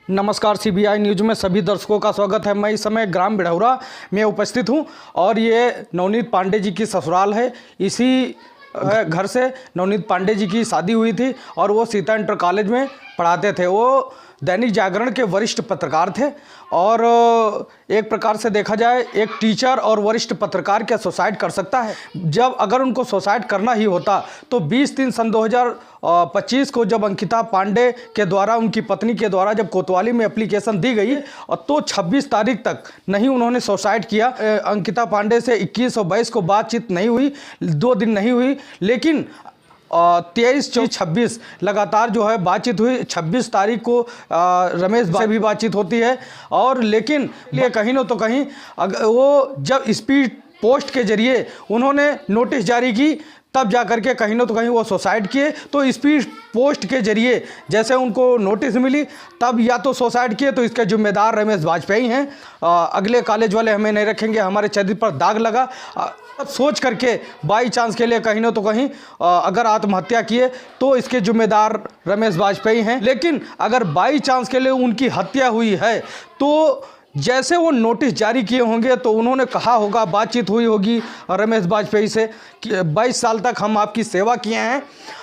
नमस्कार, CBI news में सभी दर्शकों का स्वागत है। मैं इस समय ग्राम बिढ़ौरा में उपस्थित हूं और ये नवनीत पांडे जी की ससुराल है। इसी घर से नवनीत पांडे जी की शादी हुई थी और वो सीता इंटर कॉलेज में पढ़ाते थे। वो दैनिक जागरण के वरिष्ठ पत्रकार थे और एक प्रकार से देखा जाए एक टीचर और वरिष्ठ पत्रकार क्या सुसाइड कर सकता है। जब अगर उनको सुसाइड करना ही होता तो 20 सन 2025 को जब अंकिता पांडे के द्वारा, उनकी पत्नी के द्वारा जब कोतवाली में एप्लीकेशन दी गई और तो 26 तारीख तक नहीं उन्होंने सुसाइड किया। अंकिता पांडे से 21 और 22 को बातचीत नहीं हुई, 2 दिन नहीं हुई, लेकिन 23, 24, 26 लगातार जो है बातचीत हुई। 26 तारीख को रमेश से भी बातचीत होती है और लेकिन ये कहीं न तो कहीं वो जब स्पीड पोस्ट के जरिए उन्होंने नोटिस जारी की तब जाकर के कहीं न तो कहीं वो सुसाइड किए। तो स्पीड पोस्ट के जरिए जैसे उनको नोटिस मिली तब या तो सुसाइड किए, तो इसके जिम्मेदार रमेश वाजपेयी हैं। अगले कॉलेज वाले हमें नहीं रखेंगे, हमारे चरित्र पर दाग लगा सोच करके बाई चांस के लिए कहीं न तो कहीं अगर आत्महत्या किए तो इसके जिम्मेदार रमेश वाजपेयी हैं। लेकिन अगर बाई चांस के लिए उनकी हत्या हुई है तो जैसे वो नोटिस जारी किए होंगे तो उन्होंने कहा होगा, बातचीत हुई होगी रमेश वाजपेयी से कि 22 साल तक हम आपकी सेवा किए हैं,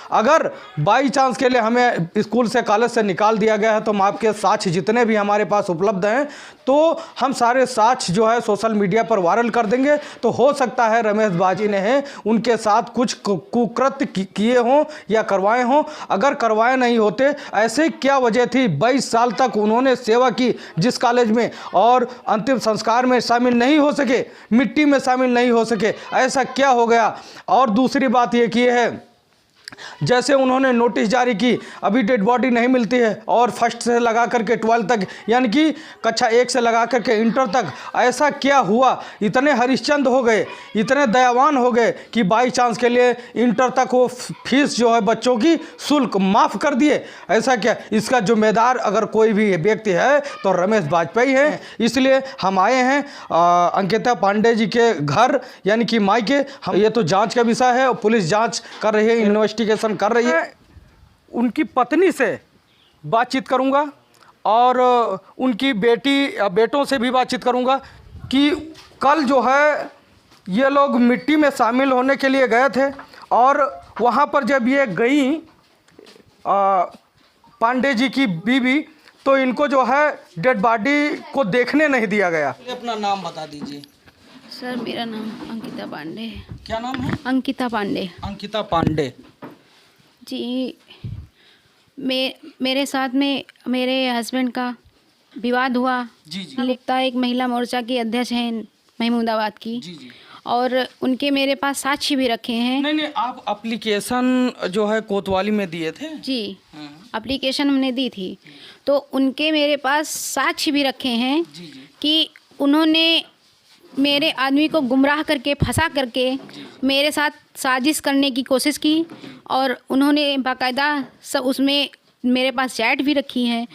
अगर बाई चांस के लिए हमें स्कूल से, कॉलेज से निकाल दिया गया है तो हम आपके साक्ष्य जितने भी हमारे पास उपलब्ध हैं तो हम सारे साक्ष्य जो है सोशल मीडिया पर वायरल कर देंगे। तो हो सकता है रमेश बाजी ने उनके साथ कुछ कुकृत्य किए हों या करवाए हों। अगर करवाए नहीं होते, ऐसे क्या वजह थी 22 साल तक उन्होंने सेवा की जिस कॉलेज में, और अंतिम संस्कार में शामिल नहीं हो सके, मिट्टी में शामिल नहीं हो सके, ऐसा क्या हो गया। और दूसरी बात ये की है, जैसे उन्होंने नोटिस जारी की, अभी डेड बॉडी नहीं मिलती है और फर्स्ट से लगा करके 12 तक, यानी कि कक्षा 1 से लगा करके इंटर तक, ऐसा क्या हुआ, इतने हरिश्चंद हो गए, इतने दयावान हो गए कि बाई चांस के लिए इंटर तक वो फीस जो है बच्चों की शुल्क माफ़ कर दिए। ऐसा क्या, इसका जिम्मेदार अगर कोई भी व्यक्ति है तो रमेश वाजपेयी हैं। इसलिए हम आए हैं अंकिता पांडे जी के घर, यानी कि मायके। हम ये तो जांच का विषय है और पुलिस जांच कर रही है, इन्वेस्टिगेशन कर रही है। उनकी पत्नी से बातचीत करूंगा और उनकी बेटों से भी बातचीत करूंगा कि कल जो है ये लोग मिट्टी में शामिल होने के लिए गए थे और वहां पर जब ये गई पांडे जी की बीवी, तो इनको जो है डेड बॉडी को देखने नहीं दिया गया। अपना नाम बता दीजिए। सर, मेरा नाम अंकिता पांडे है। क्या नाम है? अंकिता पांडे। अंकिता पांडे जी, मेरे साथ में मेरे हस्बैंड का विवाद हुआ। जी जी। गुप्ता एक महिला मोर्चा की अध्यक्ष हैं महमूदाबाद की। जी जी। और उनके मेरे पास साक्ष्य भी रखे हैं। नहीं, आप एप्लीकेशन जो है कोतवाली में दिए थे? जी, एप्लीकेशन हमने दी थी, तो उनके मेरे पास साक्ष्य भी रखे हैं। जी जी। कि उन्होंने मेरे आदमी को गुमराह करके, फंसा करके मेरे साथ साजिश करने की कोशिश की और उन्होंने बाकायदा सब उसमें मेरे पास चैट भी रखी है,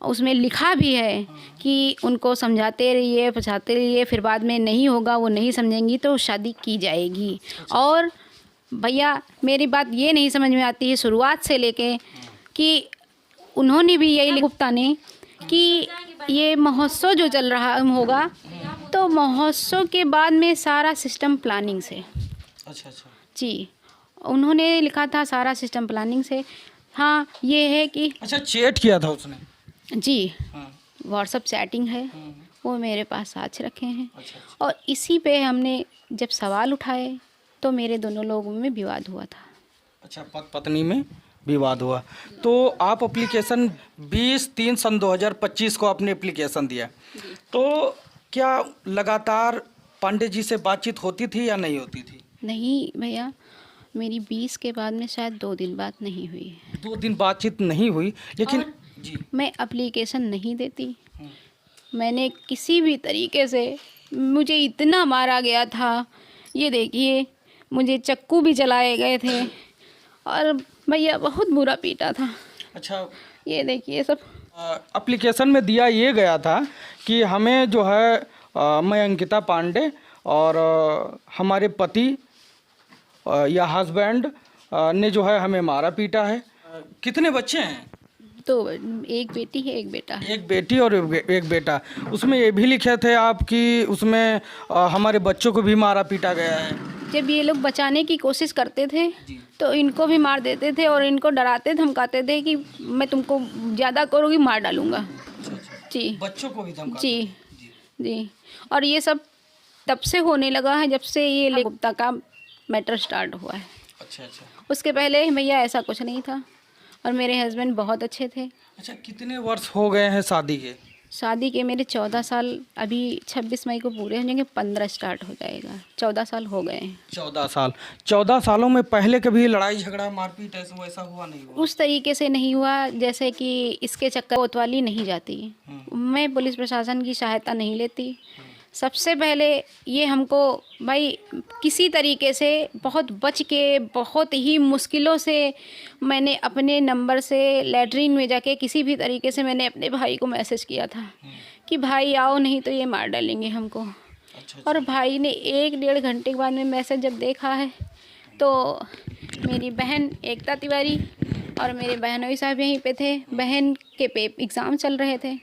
उसमें लिखा भी है कि उनको समझाते रहिए, पछाते रहिए, फिर बाद में नहीं होगा, वो नहीं समझेंगी तो शादी की जाएगी। और भैया मेरी बात ये नहीं समझ में आती है शुरुआत से लेके कि उन्होंने भी यही गुप्ता ने कि ये महोत्सव जो चल रहा होगा तो महोत्सव के बाद में सारा सिस्टम प्लानिंग से। अच्छा अच्छा। जी, उन्होंने लिखा था सारा सिस्टम प्लानिंग से। हाँ, ये है कि अच्छा, चैट किया था उसने? जी, हाँ। व्हाट्सअप चैटिंग है, वो मेरे पास साथ रखे हैं। अच्छा अच्छा। और इसी पे हमने जब सवाल उठाए तो मेरे दोनों लोगों में विवाद हुआ था। अच्छा, पत्नी में विवाद हुआ। तो आप एप्लीकेशन 20 सन 2025 को आपने एप्लीकेशन दिया, तो क्या लगातार पांडे जी से बातचीत होती थी या नहीं होती थी? नहीं भैया, मेरी 20 के बाद में शायद 2 दिन बात नहीं हुई। 2 दिन बातचीत नहीं हुई, लेकिन जी, मैं एप्लीकेशन नहीं देती। मैंने किसी भी तरीके से, मुझे इतना मारा गया था, ये देखिए मुझे चक्कू भी चलाए गए थे और भैया बहुत बुरा पीटा था। अच्छा, ये देखिए सब एप्लीकेशन में दिया ये गया था कि हमें जो है मैं अंकिता पांडे और हमारे पति या हस्बैंड ने जो है हमें मारा पीटा है। कितने बच्चे हैं? तो एक बेटी है, एक बेटा है। एक बेटी और एक बेटा। उसमें ये भी लिखे थे आप कि उसमें हमारे बच्चों को भी मारा पीटा गया है। जब ये लोग बचाने की कोशिश करते थे तो इनको भी मार देते थे और इनको डराते धमकाते थे कि मैं तुमको ज़्यादा करोगी मार डालूँगा। जी बच्चों को भी धमका। जी जी। और ये सब तब से होने लगा है जब से ये गुप्ता का मैटर स्टार्ट हुआ है। अच्छा अच्छा। उसके पहले भैया ऐसा कुछ नहीं था और मेरे हस्बैंड बहुत अच्छे थे। अच्छा, कितने वर्ष हो गए हैं शादी के? शादी के मेरे 14 साल, अभी 26 मई को पूरे हो जाएंगे, 15 स्टार्ट हो जाएगा, 14 साल हो गए हैं। 14 साल। 14 सालों में पहले कभी लड़ाई झगड़ा मारपीट ऐसा वैसा हुआ नहीं हुआ? उस तरीके से नहीं हुआ जैसे कि इसके चक्कर कोतवाली नहीं जाती। मैं पुलिस प्रशासन की सहायता नहीं लेती। सबसे पहले ये हमको भाई किसी तरीके से बहुत बच के, बहुत ही मुश्किलों से मैंने अपने नंबर से लैट्रीन में जाके किसी भी तरीके से मैंने अपने भाई को मैसेज किया था कि भाई आओ, नहीं तो ये मार डालेंगे हमको। अच्छा। और भाई ने 1-1.5 घंटे के बाद में मैसेज जब देखा है तो मेरी बहन एकता तिवारी और मेरे बहनोई साहब यहीं पे थे। बहन के एग्ज़ाम चल रहे थे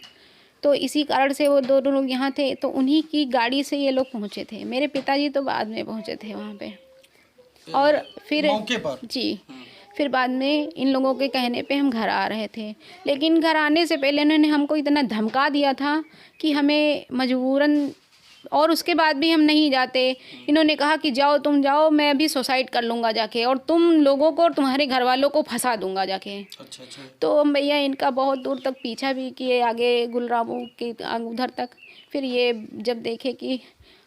तो इसी कारण से वो दोनों लोग यहाँ थे, तो उन्हीं की गाड़ी से ये लोग पहुँचे थे। मेरे पिताजी तो बाद में पहुँचे थे वहाँ पे। और फिर मौके पर? जी, फिर बाद में इन लोगों के कहने पे हम घर आ रहे थे, लेकिन घर आने से पहले इन्होंने हमको इतना धमका दिया था कि हमें मजबूरन, और उसके बाद भी हम नहीं जाते। इन्होंने कहा कि जाओ, तुम जाओ, मैं अभी सुसाइड कर लूँगा जाके और तुम लोगों को और तुम्हारे घर वालों को फंसा दूंगा जाके। अच्छा अच्छा। तो हम भैया इनका बहुत दूर तक पीछा भी किए, आगे गुलरामू के उधर तक। फिर ये जब देखे कि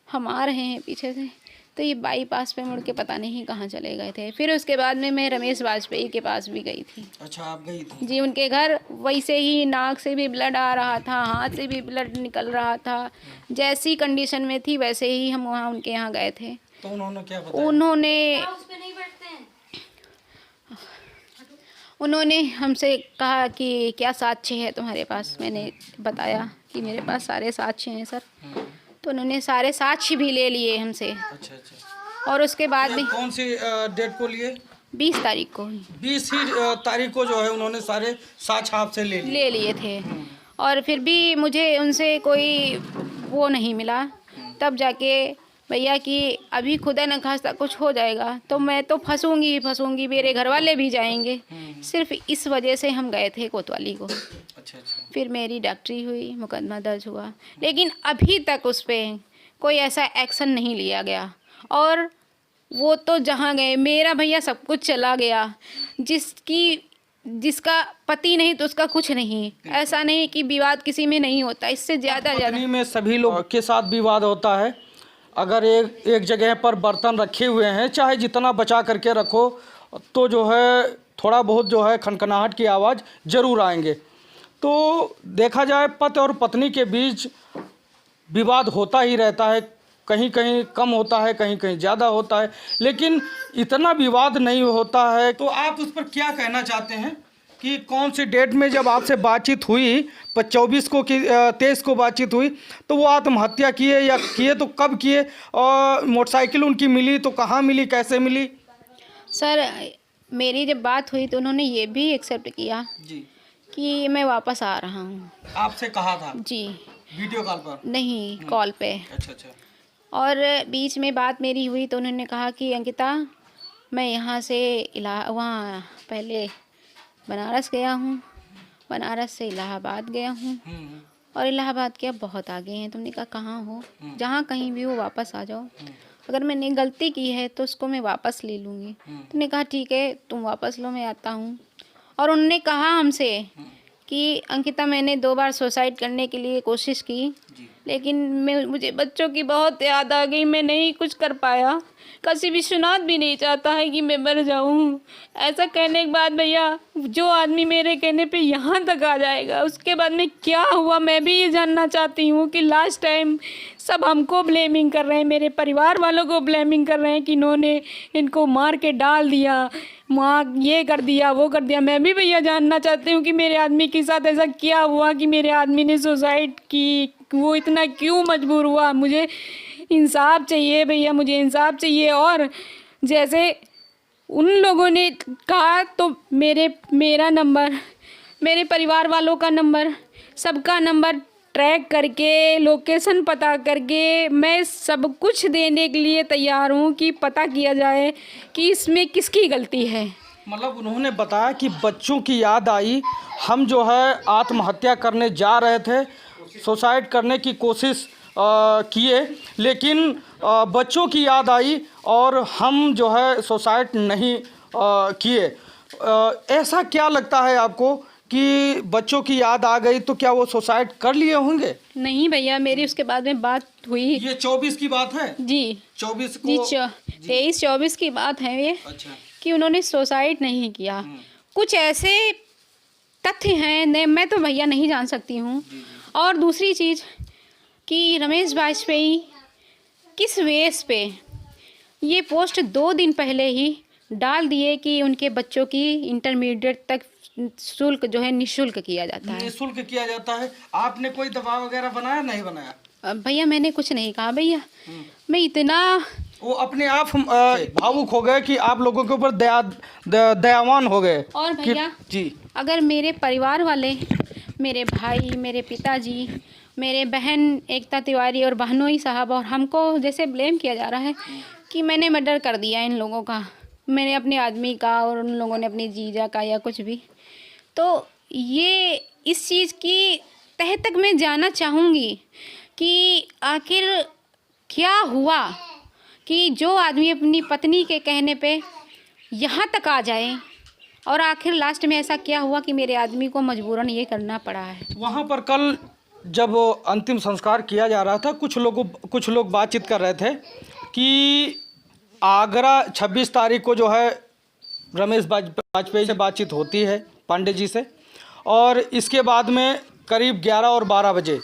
हम आ रहे हैं पीछे से तो ये बाईपास पे मुड़ के पता नहीं कहाँ चले गए थे। फिर उसके बाद में मैं रमेश वाजपेयी के पास भी गई थी। अच्छा, आप गई थी? जी, उनके घर वैसे ही नाक से भी ब्लड आ रहा था, हाथ से भी ब्लड निकल रहा था। जैसी कंडीशन में थी वैसे ही हम वहाँ उनके यहाँ गए थे। तो उन्होंने क्या बताया? उन्होंने हमसे कहा कि क्या साक्ष्य है तुम्हारे पास। मैंने बताया कि मेरे पास सारे साक्ष्य हैं सर। तो उन्होंने सारे साक्ष्य भी ले लिए हमसे। अच्छा अच्छा। और उसके बाद भी कौन सी डेट को लिए? 20 तारीख को 20 ही तारीख को जो है उन्होंने सारे साक्ष्य आपसे ले लिए थे। और फिर भी मुझे उनसे कोई वो नहीं मिला। तब जाके भैया कि अभी खुदा न खास्ता कुछ हो जाएगा तो मैं तो फंसूंगी ही फंसूंगी, मेरे घर वाले भी जाएंगे। सिर्फ इस वजह से हम गए थे कोतवाली को। अच्छा अच्छा। फिर मेरी डॉक्टरी हुई, मुकदमा दर्ज हुआ, लेकिन अभी तक उस पर कोई ऐसा एक्शन नहीं लिया गया। और वो तो जहाँ गए, मेरा भैया सब कुछ चला गया। जिसका पति नहीं तो उसका कुछ नहीं। ऐसा नहीं कि विवाद किसी में नहीं होता, इससे ज़्यादा पत्नी में सभी लोग के साथ विवाद होता है। अगर एक जगह पर बर्तन रखे हुए हैं, चाहे जितना बचा करके रखो, तो जो है थोड़ा बहुत जो है खनखनाहट की आवाज़ ज़रूर आएंगे। तो देखा जाए पति और पत्नी के बीच विवाद होता ही रहता है, कहीं कहीं कम होता है, कहीं कहीं ज़्यादा होता है, लेकिन इतना विवाद नहीं होता है। तो आप उस पर क्या कहना चाहते हैं कि कौन सी डेट में जब आपसे बातचीत हुई, 24 को कि 23 को बातचीत हुई, तो वो आत्महत्या किए या किए तो कब किए, और मोटरसाइकिल उनकी मिली तो कहाँ मिली, कैसे मिली? सर, मेरी जब बात हुई तो उन्होंने ये भी एक्सेप्ट किया जी कि मैं वापस आ रहा हूँ। आपसे कहा था? जी। वीडियो कॉल पर? नहीं, कॉल पे। अच्छा अच्छा। और बीच में बात मेरी हुई तो उन्होंने कहा कि अंकिता, मैं यहाँ से वहाँ पहले बनारस गया हूँ, बनारस से इलाहाबाद गया हूँ, और इलाहाबाद के अब बहुत आगे हैं। तुमने कहा कहाँ हो? जहाँ कहीं भी हो वापस आ जाओ, अगर मैंने गलती की है तो उसको मैं वापस ले लूँगी। तुमने कहा ठीक है, तुम वापस लो, मैं आता हूँ। और उन्होंने कहा हमसे कि अंकिता, मैंने 2 बार सुसाइड करने के लिए कोशिश की, लेकिन मुझे बच्चों की बहुत याद आ गई, मैं नहीं कुछ कर पाया। किसी भी सुनात भी नहीं चाहता है कि मैं मर जाऊं। ऐसा कहने के बाद भैया, जो आदमी मेरे कहने पे यहाँ तक आ जाएगा, उसके बाद में क्या हुआ मैं भी ये जानना चाहती हूँ। कि लास्ट टाइम सब हमको ब्लेमिंग कर रहे हैं, मेरे परिवार वालों को ब्लेमिंग कर रहे हैं कि इन्होंने इनको मार के डाल दिया, माँ ये कर दिया, वो कर दिया। मैं भी भैया जानना चाहती हूँ कि मेरे आदमी के साथ ऐसा क्या हुआ कि मेरे आदमी ने सुसाइड की, वो इतना क्यों मजबूर हुआ। मुझे इंसाफ चाहिए भैया, मुझे इंसाफ चाहिए। और जैसे उन लोगों ने कहा तो मेरा नंबर मेरे परिवार वालों का नंबर, सबका नंबर ट्रैक करके, लोकेशन पता करके मैं सब कुछ देने के लिए तैयार हूँ कि पता किया जाए कि इसमें किसकी गलती है। मतलब उन्होंने बताया कि बच्चों की याद आई, हम जो है आत्महत्या करने जा रहे थे, सुसाइड करने की कोशिश किए, लेकिन बच्चों की याद आई और हम जो है सुसाइड नहीं किए। ऐसा क्या लगता है आपको कि बच्चों की याद आ गई तो क्या वो सुसाइड कर लिए होंगे? नहीं भैया, मेरी उसके बाद में बात हुई। ये 24 की बात है? जी 24 को? जी 23-24 की बात है ये। अच्छा। कि उन्होंने सुसाइड नहीं किया। कुछ ऐसे तथ्य हैं मैं तो भैया नहीं जान सकती हूँ। और दूसरी चीज़ कि रमेश वाजपेयी किस बेस पे ये पोस्ट 2 दिन पहले ही डाल दिए कि उनके बच्चों की इंटरमीडिएट तक शुल्क जो है निःशुल्क किया जाता है। निःशुल्क किया जाता है। आपने कोई दबाव वगैरह बनाया, नहीं बनाया? भैया मैंने कुछ नहीं कहा भैया, मैं इतना वो अपने आप भावुक हो गए कि आप लोगों के ऊपर दयावान हो गए। और भैया जी, अगर मेरे परिवार वाले, मेरे भाई, मेरे पिताजी, मेरे बहन एकता तिवारी और बहनोई साहब और हमको जैसे ब्लेम किया जा रहा है कि मैंने मर्डर कर दिया इन लोगों का, मैंने अपने आदमी का और उन लोगों ने अपने जीजा का या कुछ भी, तो ये इस चीज़ की तह तक मैं जानना चाहूँगी कि आखिर क्या हुआ कि जो आदमी अपनी पत्नी के कहने पे यहाँ तक आ जाए और आखिर लास्ट में ऐसा क्या हुआ कि मेरे आदमी को मजबूरन ये करना पड़ा है। वहाँ पर कल जब अंतिम संस्कार किया जा रहा था, कुछ लोग बातचीत कर रहे थे कि आगरा 26 तारीख को जो है रमेश वाजपेयी से बातचीत होती है, पांडे जी से, और इसके बाद में करीब 11 और 12 बजे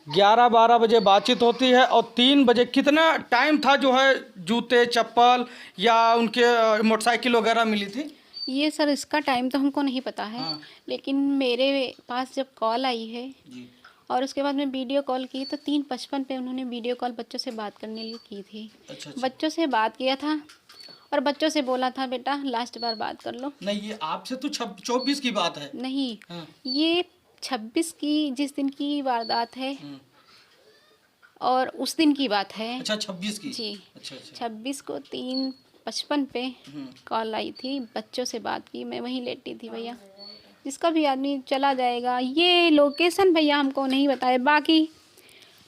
11-12 बजे बातचीत होती है और 3 बजे कितना टाइम था जो है जूते चप्पल या उनके मोटरसाइकिल वगैरह मिली थी? ये सर इसका टाइम तो हमको नहीं पता है। हाँ। लेकिन मेरे पास जब कॉल आई है जी। और उसके बाद मैं वीडियो कॉल की तो 3:55 पे उन्होंने वीडियो कॉल बच्चों से बात करने लिए की थी। अच्छा। बच्चों से बात किया था और बच्चों से बोला था बेटा लास्ट बार बात कर लो। नहीं, ये आपसे तो 24 की बात है। नहीं, हाँ। ये 26 की जिस दिन की वारदात है और उस दिन की बात है। अच्छा, 26 की? जी। अच्छा। 26 को 3:55 पे कॉल आई थी, बच्चों से बात की, मैं वहीं लेटी थी भैया। जिसका भी आदमी चला जाएगा, ये लोकेशन भैया हमको नहीं बताए। बाकी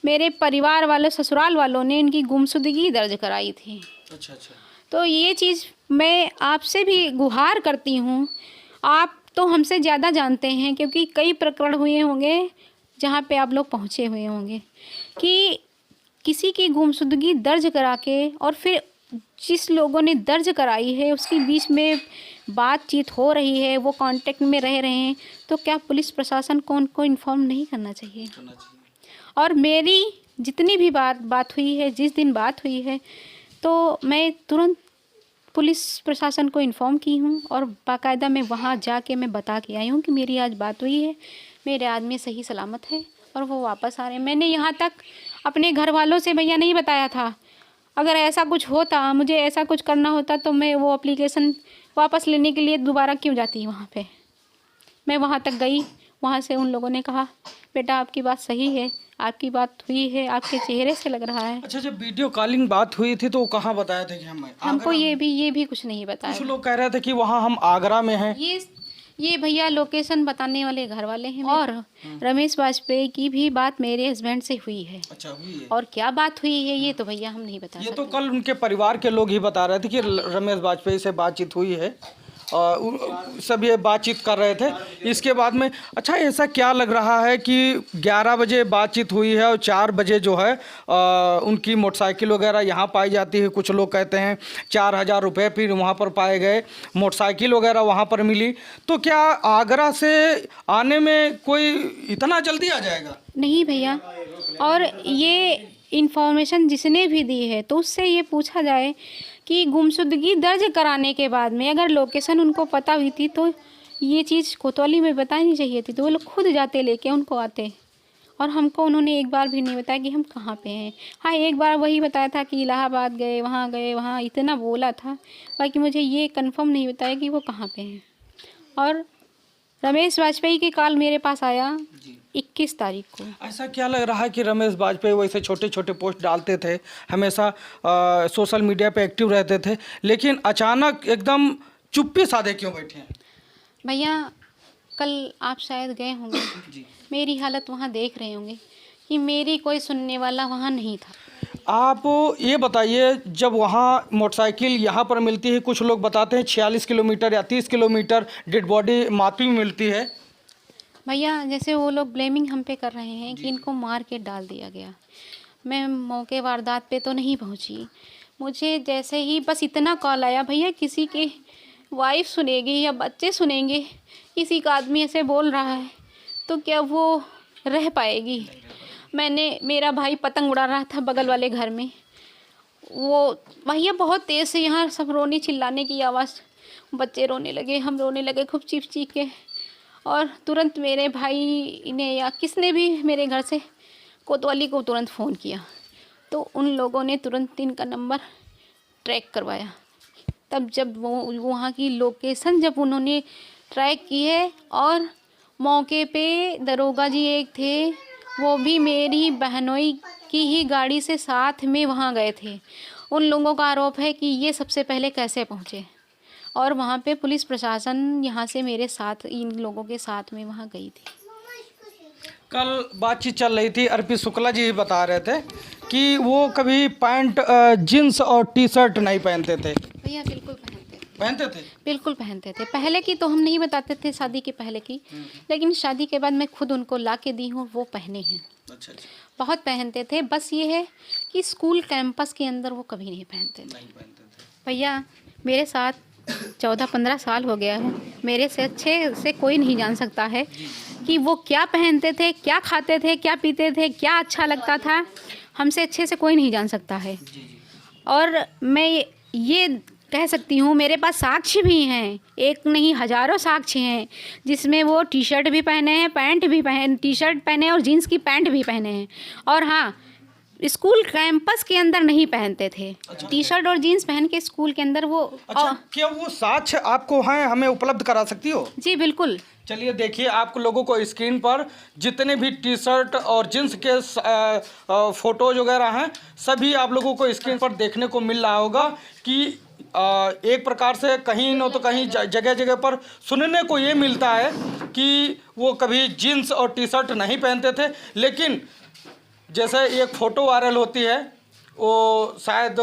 मेरे परिवार वालों, ससुराल वालों ने इनकी गुमशुदगी दर्ज कराई थी। अच्छा। तो ये चीज़ मैं आपसे भी गुहार करती हूँ, आप तो हमसे ज़्यादा जानते हैं क्योंकि कई प्रकरण हुए होंगे जहाँ पे आप लोग पहुँचे हुए होंगे कि किसी की गुमशुदगी दर्ज करा के और फिर जिस लोगों ने दर्ज कराई है उसके बीच में बातचीत हो रही है, वो कांटेक्ट में रह रहे हैं, तो क्या पुलिस प्रशासन को उनको इन्फॉर्म नहीं करना चाहिए? और मेरी जितनी भी बात हुई है, जिस दिन बात हुई है, तो मैं तुरंत पुलिस प्रशासन को इन्फॉर्म की हूँ और बाकायदा मैं वहाँ जाके मैं बता के आई हूँ कि मेरी आज बात हुई है, मेरे आदमी सही सलामत है और वो वापस आ रहे हैं। मैंने यहाँ तक अपने घर वालों से भैया नहीं बताया था। अगर ऐसा कुछ होता, मुझे ऐसा कुछ करना होता तो मैं वो एप्लीकेशन वापस लेने के लिए दोबारा क्यों जाती वहाँ पे। मैं वहाँ तक गई, वहाँ से उन लोगों ने कहा बेटा आपकी बात सही है, आपकी बात हुई है, आपके चेहरे से लग रहा है। अच्छा, जब वीडियो कॉलिंग बात हुई थी तो वो कहाँ बताया था कि हमको ये भी कुछ नहीं बताया। कुछ लोग कह रहे थे कि वहाँ हम आगरा में हैं। ये भैया लोकेशन बताने वाले घर वाले हैं और रमेश वाजपेयी की भी बात मेरे हस्बैंड से हुई है। अच्छा, हुई है। और क्या बात हुई है ये तो भैया हम नहीं बता सकते। ये तो कल उनके परिवार के लोग ही बता रहे थे कि रमेश वाजपेयी से बातचीत हुई है और सब ये बातचीत कर रहे थे। इसके बाद में अच्छा ऐसा क्या लग रहा है कि 11 बजे बातचीत हुई है और 4 बजे जो है उनकी मोटरसाइकिल वगैरह यहाँ पाई जाती है। कुछ लोग कहते हैं 4,000 रुपये फिर वहाँ पर पाए गए, मोटरसाइकिल वगैरह वहाँ पर मिली। तो क्या आगरा से आने में कोई इतना जल्दी आ जाएगा? नहीं भैया, और ये इन्फॉर्मेशन जिसने भी दी है तो उससे ये पूछा जाए कि गुमशुदगी दर्ज कराने के बाद में अगर लोकेशन उनको पता हुई थी तो ये चीज़ कोतवाली में बतानी चाहिए थी, तो वो लोग खुद जाते लेके उनको आते। और हमको उन्होंने एक बार भी नहीं बताया कि हम कहाँ पे हैं। हाँ, एक बार वही बताया था कि इलाहाबाद गए, वहाँ इतना बोला था, बाकी मुझे ये कंफर्म नहीं बताया कि वो कहाँ पे हैं। और रमेश वाजपेयी की कॉल मेरे पास आया 21 तारीख को। ऐसा क्या लग रहा है कि रमेश वाजपेयी वैसे छोटे छोटे पोस्ट डालते थे, हमेशा सोशल मीडिया पे एक्टिव रहते थे, लेकिन अचानक एकदम चुप्पी साधे क्यों बैठे हैं? भैया कल आप शायद गए होंगे, मेरी हालत वहाँ देख रहे होंगे कि मेरी कोई सुनने वाला वहाँ नहीं था। आप ये बताइए, जब वहाँ मोटरसाइकिल यहाँ पर मिलती है, कुछ लोग बताते हैं 46 किलोमीटर या 30 किलोमीटर डेड बॉडी मापी में मिलती है। भैया जैसे वो लोग ब्लेमिंग हम पे कर रहे हैं कि इनको मार के डाल दिया गया। मैं मौके वारदात पे तो नहीं पहुंची। मुझे जैसे ही बस इतना कॉल आया, भैया किसी के वाइफ सुनेगी या बच्चे सुनेंगे, किसी का आदमी ऐसे बोल रहा है तो क्या वो रह पाएगी। मेरा भाई पतंग उड़ा रहा था बगल वाले घर में, वो भैया बहुत तेज़ से यहाँ सब रोने चिल्लाने की आवाज़, बच्चे रोने लगे, हम रोने लगे खूब चीख चीख के। और तुरंत मेरे भाई ने या किसने भी मेरे घर से कोतवाली को तुरंत फ़ोन किया, तो उन लोगों ने तुरंत इनका नंबर ट्रैक करवाया। तब जब वो वहाँ की लोकेशन जब उन्होंने ट्रैक की है, और मौके पे दरोगा जी एक थे, वो भी मेरी बहनोई की ही गाड़ी से साथ में वहाँ गए थे। उन लोगों का आरोप है कि ये सबसे पहले कैसे पहुँचे, और वहाँ पे पुलिस प्रशासन यहाँ से मेरे साथ इन लोगों के साथ में वहाँ गई थी। कल बातचीत चल रही थी, अर्पित शुक्ला जी बता रहे थे कि वो कभी पैंट, जीन्स और टी शर्ट नहीं पहनते थे। भैया बिल्कुल पहनते थे? बिल्कुल पहनते थे। पहले की तो हम नहीं बताते थे, शादी के पहले की, लेकिन शादी के बाद मैं खुद उनको ला के दी हूँ, वो पहने हैं। अच्छा। बहुत पहनते थे, बस ये है कि स्कूल कैंपस के अंदर वो कभी नहीं पहनते थे। भैया मेरे साथ 14-15 साल हो गया है, मेरे से अच्छे से कोई नहीं जान सकता है कि वो क्या पहनते थे, क्या खाते थे, क्या पीते थे, क्या अच्छा लगता था, हमसे अच्छे से कोई नहीं जान सकता है। और मैं ये कह सकती हूँ, मेरे पास साक्ष्य भी हैं, एक नहीं हज़ारों साक्ष्य हैं, जिसमें वो टी शर्ट भी पहने हैं, पैंट भी टी शर्ट पहने और जीन्स की पैंट भी पहने हैं। और हाँ, स्कूल कैंपस के अंदर नहीं पहनते थे। अच्छा। टी शर्ट और जीन्स पहन के स्कूल के अंदर वो। अच्छा, क्या वो साक्ष्य आपको हैं, हमें उपलब्ध करा सकती हो? जी बिल्कुल। चलिए देखिए, आप लोगों को स्क्रीन पर जितने भी टी शर्ट और जींस के फोटोज वगैरह हैं, सभी आप लोगों को स्क्रीन पर देखने को मिल रहा होगा कि एक प्रकार से कहीं न तो कहीं जगह जगह पर सुनने को ये मिलता है कि वो कभी जीन्स और टी शर्ट नहीं पहनते थे। लेकिन जैसे एक फ़ोटो वायरल होती है, वो शायद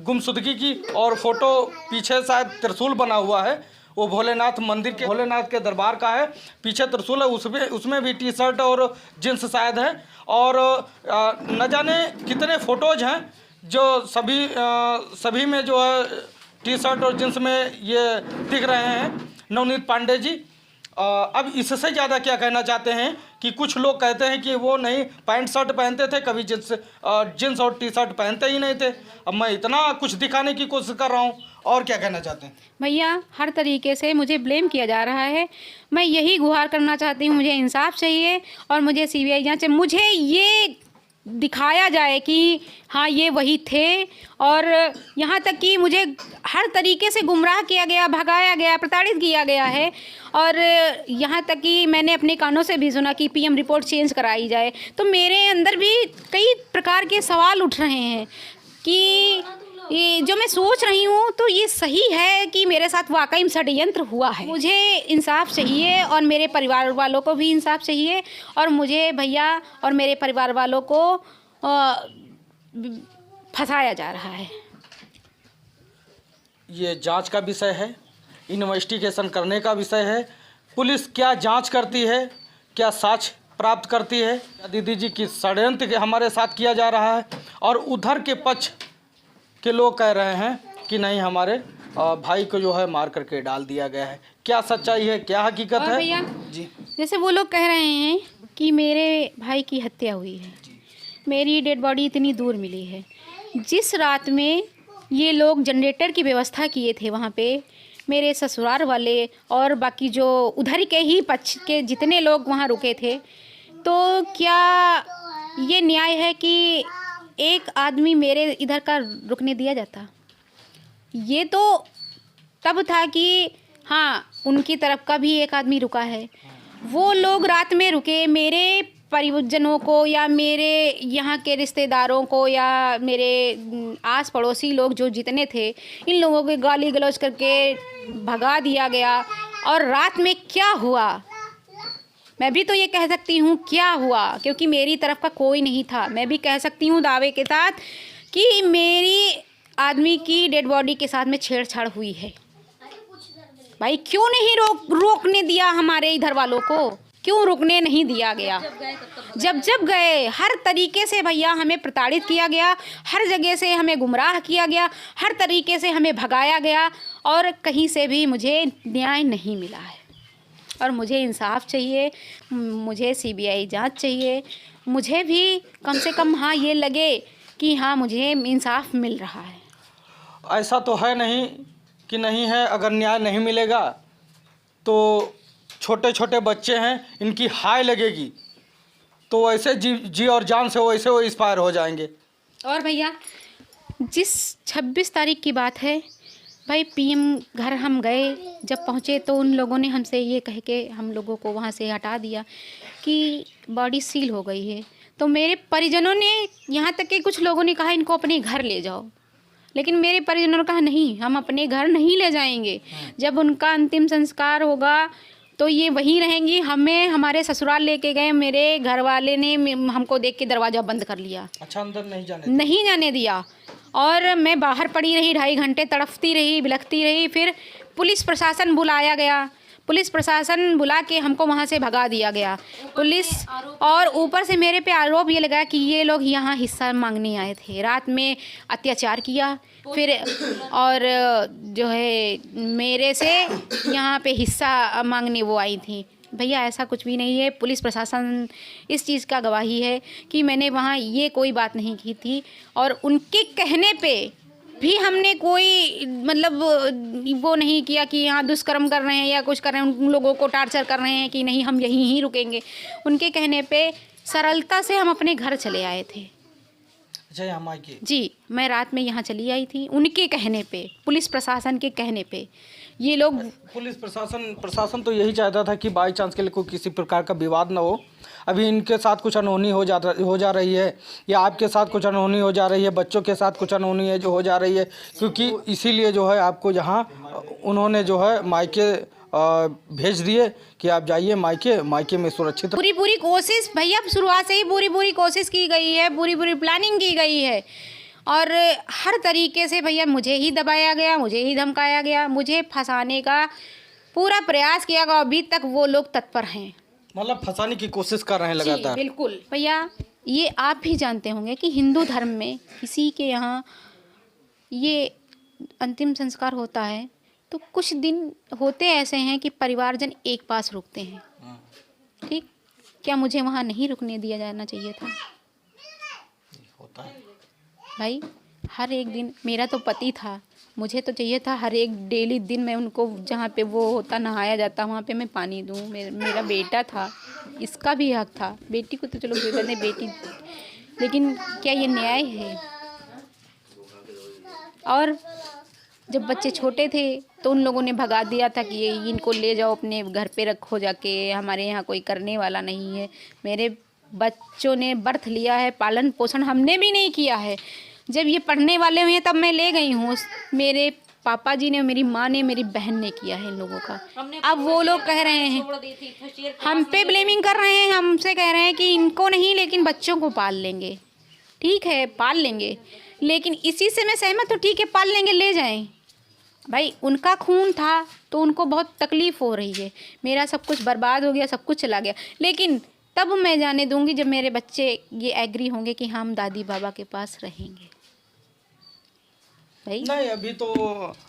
गुमशुदगी की, और फोटो पीछे शायद त्रिशूल बना हुआ है, वो भोलेनाथ मंदिर के, भोलेनाथ के दरबार का है, पीछे त्रिशूल है, उसमें भी टी शर्ट और जींस शायद है। और न जाने कितने फ़ोटोज़ हैं जो सभी में जो है टी शर्ट और जींस में ये दिख रहे हैं नवनीत पांडे जी। अब इससे ज़्यादा क्या कहना चाहते हैं कि कुछ लोग कहते हैं कि वो नहीं पैंट शर्ट पहनते थे, कभी जींस और टी शर्ट पहनते ही नहीं थे। अब मैं इतना कुछ दिखाने की कोशिश कर रहा हूँ, और क्या कहना चाहते हैं? भैया हर तरीके से मुझे ब्लेम किया जा रहा है। मैं यही गुहार करना चाहती हूँ, मुझे इंसाफ चाहिए और मुझे सीबीआई जांच, मुझे ये दिखाया जाए कि हाँ ये वही थे। और यहाँ तक कि मुझे हर तरीके से गुमराह किया गया, भगाया गया, प्रताड़ित किया गया है। और यहाँ तक कि मैंने अपने कानों से भी सुना कि पीएम रिपोर्ट चेंज कराई जाए। तो मेरे अंदर भी कई प्रकार के सवाल उठ रहे हैं कि ये जो मैं सोच रही हूँ तो ये सही है कि मेरे साथ वाकई में षड्यंत्र हुआ है। मुझे इंसाफ चाहिए और मेरे परिवार वालों को भी इंसाफ चाहिए, और मुझे भैया और मेरे परिवार वालों को फंसाया जा रहा है। ये जांच का विषय है, इन्वेस्टिगेशन करने का विषय है। पुलिस क्या जांच करती है, क्या साक्ष्य प्राप्त करती है, दीदी जी की षड्यंत्र हमारे साथ किया जा रहा है, और उधर के पक्ष के लोग कह रहे हैं कि नहीं, हमारे भाई को जो है मार करके डाल दिया गया है। क्या सच्चाई है, क्या हकीकत है? भैया जी, जैसे वो लोग कह रहे हैं कि मेरे भाई की हत्या हुई है, मेरी डेड बॉडी इतनी दूर मिली है। जिस रात में ये लोग जनरेटर की व्यवस्था किए थे वहाँ पे, मेरे ससुराल वाले और बाकी जो उधर के ही पक्ष के जितने लोग वहाँ रुके थे, तो क्या ये न्याय है कि एक आदमी मेरे इधर का रुकने दिया जाता? ये तो तब था कि हाँ, उनकी तरफ का भी एक आदमी रुका है। वो लोग रात में रुके, मेरे परिजनों को या मेरे यहाँ के रिश्तेदारों को या मेरे आस पड़ोसी लोग जो जितने थे, इन लोगों के गाली गलौज करके भगा दिया गया। और रात में क्या हुआ, मैं भी तो ये कह सकती हूँ क्या हुआ, क्योंकि मेरी तरफ का कोई नहीं था। मैं भी कह सकती हूँ दावे के साथ कि मेरी आदमी की डेड बॉडी के साथ में छेड़छाड़ हुई है। भाई क्यों नहीं रोकने दिया हमारे इधर वालों को, क्यों रुकने नहीं दिया गया? जब गए हर तरीके से भैया हमें प्रताड़ित किया गया, हर जगह से हमें गुमराह किया गया, हर तरीके से हमें भगाया गया और कहीं से भी मुझे न्याय नहीं मिला है। और मुझे इंसाफ चाहिए, मुझे सीबीआई जांच चाहिए, मुझे भी कम से कम हाँ ये लगे कि हाँ मुझे इंसाफ मिल रहा है। ऐसा तो है नहीं कि नहीं है, अगर न्याय नहीं मिलेगा तो छोटे छोटे बच्चे हैं, इनकी हाय लगेगी तो वैसे जी और जान से वैसे वो इंस्पायर हो जाएंगे। और भैया जिस 26 तारीख की बात है भाई, पीएम घर हम गए, जब पहुँचे तो उन लोगों ने हमसे ये कह के हम लोगों को वहाँ से हटा दिया कि बॉडी सील हो गई है। तो मेरे परिजनों ने, यहाँ तक कि कुछ लोगों ने कहा इनको अपने घर ले जाओ, लेकिन मेरे परिजनों ने कहा नहीं, हम अपने घर नहीं ले जाएंगे। जब उनका अंतिम संस्कार होगा तो ये वहीं रहेंगी। हमें हमारे ससुराल लेके गए, मेरे घर वाले ने हमको देख के दरवाज़ा बंद कर लिया। अच्छा, अंदर नहीं जाने दिया। और मैं बाहर पड़ी रही, 2.5 घंटे तड़पती रही, बिलखती रही। फिर पुलिस प्रशासन बुलाया गया, पुलिस प्रशासन बुला के हमको वहाँ से भगा दिया गया पुलिस। और ऊपर से मेरे पे आरोप ये लगाया कि ये लोग यहाँ हिस्सा मांगने आए थे, रात में अत्याचार किया फिर, और जो है मेरे से यहाँ पे हिस्सा मांगने वो आई थी। भैया ऐसा कुछ भी नहीं है। पुलिस प्रशासन इस चीज़ का गवाही है कि मैंने वहाँ ये कोई बात नहीं की थी। और उनके कहने पे भी हमने कोई मतलब वो नहीं किया कि यहाँ दुष्कर्म कर रहे हैं या कुछ कर रहे हैं, उन लोगों को टार्चर कर रहे हैं कि नहीं हम यहीं ही रुकेंगे। उनके कहने पे सरलता से हम अपने घर चले आए थे। अच्छा, यहाँ मायके? जी, मैं रात में यहाँ चली आई थी उनके कहने पे, पुलिस प्रशासन के कहने पे। ये लोग पुलिस प्रशासन तो यही चाहता था कि बाई चांस के लिए कोई किसी प्रकार का विवाद ना हो। अभी इनके साथ कुछ अनहोनी हो जा रही है, या आपके साथ कुछ अनहोनी हो जा रही है, बच्चों के साथ कुछ अनहोनी है जो हो जा रही है, क्योंकि इसीलिए जो है आपको यहाँ उन्होंने जो है मायके भेज दिए कि आप जाइए मायके में सुरक्षित। पूरी कोशिश भैया शुरुआत से ही पूरी कोशिश की गई है, पूरी प्लानिंग की गई है। और हर तरीके से भैया मुझे ही दबाया गया, मुझे ही धमकाया गया, मुझे फंसाने का पूरा प्रयास किया गया। अभी तक वो लोग तत्पर हैं, मतलब फंसाने की कोशिश कर रहे हैं लगातार। बिल्कुल भैया, ये आप भी जानते होंगे कि हिंदू धर्म में किसी के यहाँ ये अंतिम संस्कार होता है तो कुछ दिन होते ऐसे हैं कि परिवारजन एक पास रुकते हैं। ठीक, क्या मुझे वहाँ नहीं रुकने दिया जाना चाहिए था? होता है भाई, हर एक दिन मेरा तो पति था, मुझे तो चाहिए था हर एक डेली दिन मैं उनको जहाँ पे वो होता नहाया जाता वहाँ पे मैं पानी दूँ। मेरा बेटा था, इसका भी हक था। बेटी को तो चलो बेटा ने बेटी, लेकिन क्या ये न्याय है? और जब बच्चे छोटे थे तो उन लोगों ने भगा दिया था कि ये इनको ले जाओ अपने घर पे रखो जाके, हमारे यहाँ कोई करने वाला नहीं है। मेरे बच्चों ने बर्थ लिया है, पालन पोषण हमने भी नहीं किया है। जब ये पढ़ने वाले हुए तब मैं ले गई हूँ। मेरे पापा जी ने, मेरी माँ ने, मेरी बहन ने किया है इन लोगों का। अब वो लोग कह रहे हैं, हम पे ब्लेमिंग कर रहे हैं, हमसे कह रहे हैं कि इनको नहीं लेकिन बच्चों को पाल लेंगे। ठीक है, पाल लेंगे, लेकिन इसी से मैं सहमत हूँ। ठीक है, पाल लेंगे, ले जाएं। भाई उनका खून था तो उनको बहुत तकलीफ़ हो रही है। मेरा सब कुछ बर्बाद हो गया, सब कुछ चला गया, लेकिन तब मैं जाने दूंगी जब मेरे बच्चे ये एग्री होंगे कि हम दादी बाबा के पास रहेंगे। भाई नहीं, अभी तो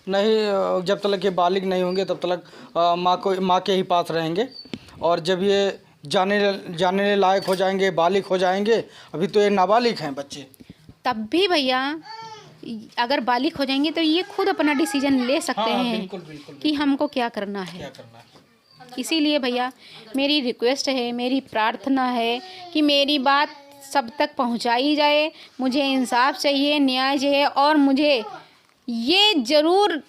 नहीं, जब तक ये बालिग नहीं होंगे तब तक माँ के ही पास रहेंगे। और जब ये जाने लायक हो जाएंगे, बालिग हो जाएंगे, अभी तो ये नाबालिग हैं बच्चे, तब भी भैया अगर बालिग हो जाएंगे तो ये खुद अपना डिसीजन ले सकते हैं। बिल्कुल कि हमको क्या करना है। इसीलिए भैया मेरी रिक्वेस्ट है, मेरी प्रार्थना है कि मेरी बात सब तक पहुंचाई जाए। मुझे इंसाफ चाहिए, न्याय चाहिए, और मुझे ये ज़रूर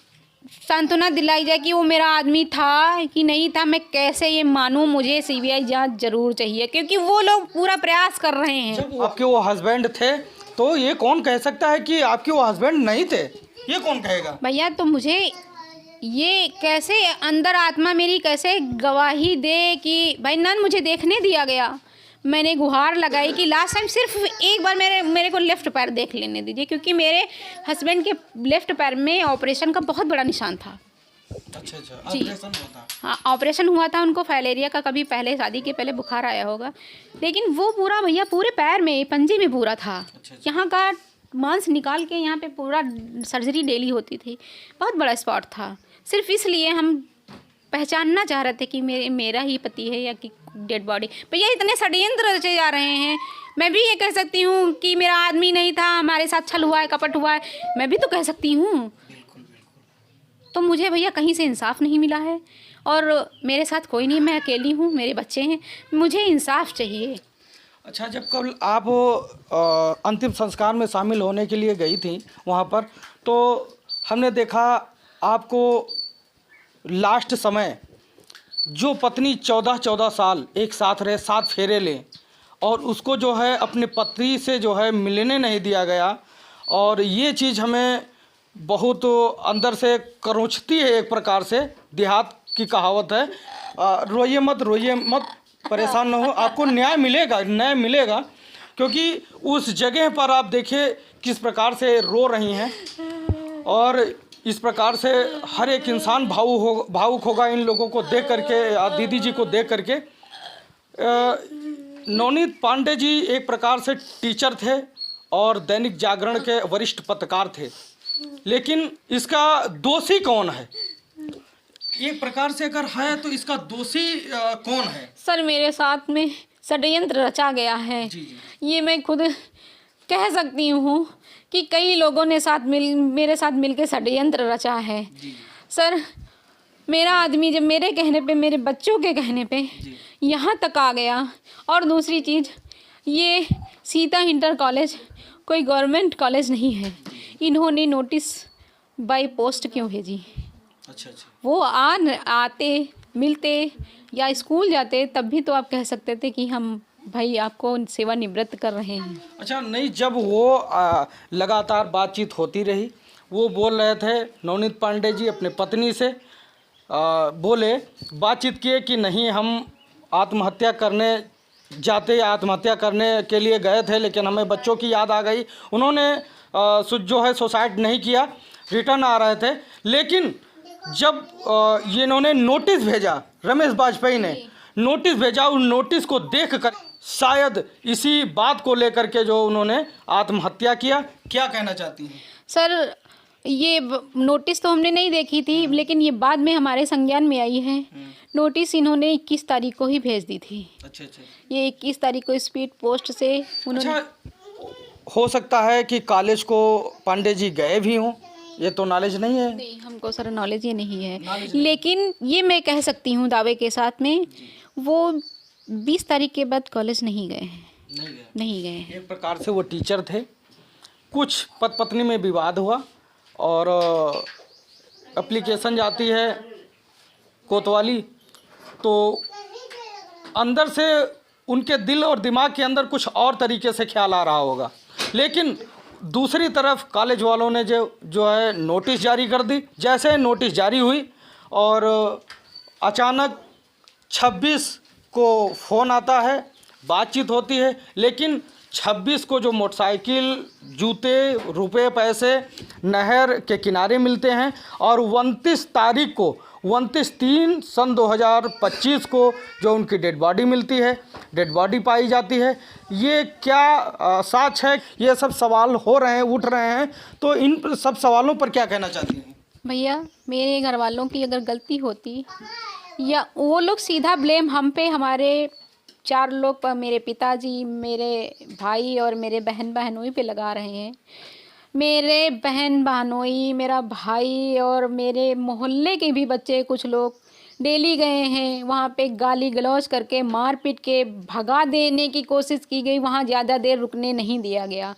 सांत्वना दिलाई जाए कि वो मेरा आदमी था कि नहीं था। मैं कैसे ये मानूं? मुझे सीबीआई जांच जरूर चाहिए, क्योंकि वो लोग पूरा प्रयास कर रहे हैं। जब आपके वो हस्बैंड थे तो ये कौन कह सकता है कि आपके वो हस्बैंड नहीं थे? ये कौन कहेगा? भैया तो मुझे ये कैसे अंदर आत्मा मेरी कैसे गवाही दे कि भाई नन मुझे देखने दिया गया। मैंने गुहार लगाई कि लास्ट टाइम सिर्फ एक बार मेरे को लेफ़्ट पैर देख लेने दीजिए, क्योंकि मेरे हस्बैंड के लेफ़्ट पैर में ऑपरेशन का बहुत बड़ा निशान था। अच्छा, जी। ऑपरेशन हुआ था। हाँ, ऑपरेशन हुआ था उनको फाइलेरिया का, कभी पहले शादी के पहले बुखार आया होगा, लेकिन वो पूरा भैया पूरे पैर में पंजे में पूरा था। यहाँ का मांस निकाल के यहाँ पे पूरा सर्जरी डेली होती थी। बहुत बड़ा स्पॉट था। सिर्फ इसलिए हम पहचानना चाह रहे थे कि मेरा ही पति है या कि डेड बॉडी। भैया इतने षड्यंत्र रचे जा रहे हैं। मैं भी ये कह सकती हूँ कि मेरा आदमी नहीं था, हमारे साथ छल हुआ है, कपट हुआ है, मैं भी तो कह सकती हूँ। तो मुझे भैया कहीं से इंसाफ नहीं मिला है और मेरे साथ कोई नहीं, मैं अकेली हूँ, मेरे बच्चे हैं, मुझे इंसाफ चाहिए। अच्छा, जब कल आप अंतिम संस्कार में शामिल होने के लिए गई थी वहाँ पर, तो हमने देखा आपको लास्ट समय जो पत्नी 14 साल एक साथ रहे, 7 फेरे लें, और उसको जो है अपने पति से जो है मिलने नहीं दिया गया, और ये चीज़ हमें बहुत अंदर से करोचती है। एक प्रकार से देहात की कहावत है, रोइए मत, परेशान न हो, आपको न्याय मिलेगा, क्योंकि उस जगह पर आप देखिए किस प्रकार से रो रही हैं, और इस प्रकार से हर एक इंसान भावुक होगा इन लोगों को देख करके, दीदी जी को देख करके। नवनीत पांडे जी एक प्रकार से टीचर थे और दैनिक जागरण के वरिष्ठ पत्रकार थे, लेकिन इसका दोषी कौन है? एक प्रकार से अगर है तो इसका दोषी कौन है? सर मेरे साथ में षड्यंत्र रचा गया है। ये मैं खुद कह सकती हूँ कि कई लोगों ने मेरे साथ मिलकर षड्यंत्र रचा है। सर मेरा आदमी जब मेरे कहने पे, मेरे बच्चों के कहने पे यहाँ तक आ गया। और दूसरी चीज़, ये सीता इंटर कॉलेज कोई गवर्नमेंट कॉलेज नहीं है। इन्होंने नोटिस बाय पोस्ट क्यों भेजी? अच्छा, वो आते मिलते या स्कूल जाते तब भी तो आप कह सकते थे कि हम भाई आपको सेवानिवृत्त कर रहे हैं। अच्छा, नहीं, जब वो लगातार बातचीत होती रही, वो बोल रहे थे नवनीत पांडे जी अपने पत्नी से बोले, बातचीत किए कि नहीं हम आत्महत्या करने के लिए गए थे, लेकिन हमें बच्चों की याद आ गई। उन्होंने जो है सुसाइड नहीं किया, रिटर्न आ रहे थे, लेकिन जब ये इन्होंने नोटिस भेजा, रमेश बाजपेयी ने नोटिस भेजा, उन नोटिस को देखकर शायद इसी बात को लेकर के जो उन्होंने आत्महत्या किया। क्या कहना चाहती हैं? सर ये नोटिस तो हमने नहीं देखी थी, लेकिन ये बाद में हमारे संज्ञान में आई है। नोटिस इन्होंने 21 तारीख को ही भेज दी थी। अच्छा, ये 21 तारीख को स्पीड पोस्ट से उन्होंने। अच्छा, हो सकता है कि कॉलेज को पांडे जी गए भी हों, ये तो नॉलेज नहीं है। नहीं, हमको सर नॉलेज ये नहीं है, लेकिन ये मैं कह सकती हूँ दावे के साथ में, वो 20 तारीख के बाद कॉलेज नहीं गए हैं। नहीं गए। एक प्रकार से वो टीचर थे। कुछ पत्नी में विवाद हुआ और एप्लीकेशन जाती है कोतवाली, तो अंदर से उनके दिल और दिमाग के अंदर कुछ और तरीके से ख्याल आ रहा होगा, लेकिन दूसरी तरफ कॉलेज वालों ने जो है नोटिस जारी कर दी। जैसे नोटिस जारी हुई और अचानक 26 को फ़ोन आता है, बातचीत होती है, लेकिन 26 को जो मोटरसाइकिल, जूते, रुपए, पैसे नहर के किनारे मिलते हैं, और 29 तारीख को 29/3/2025 को जो उनकी डेड बॉडी मिलती है, डेड बॉडी पाई जाती है। ये क्या सच है? ये सब सवाल हो रहे हैं, उठ रहे हैं, तो इन सब सवालों पर क्या कहना चाहती हैं? भैया मेरे घर वालों की अगर गलती होती, या वो लोग सीधा ब्लेम हम पे, हमारे 4 लोग पर, मेरे पिताजी, मेरे भाई और मेरे बहन बहनोई पे लगा रहे हैं। मेरे बहन बहनोई, मेरा भाई और मेरे मोहल्ले के भी बच्चे कुछ लोग डेली गए हैं वहाँ पे, गाली गलौज करके मार पीट के भगा देने की कोशिश की गई। वहाँ ज़्यादा देर रुकने नहीं दिया गया।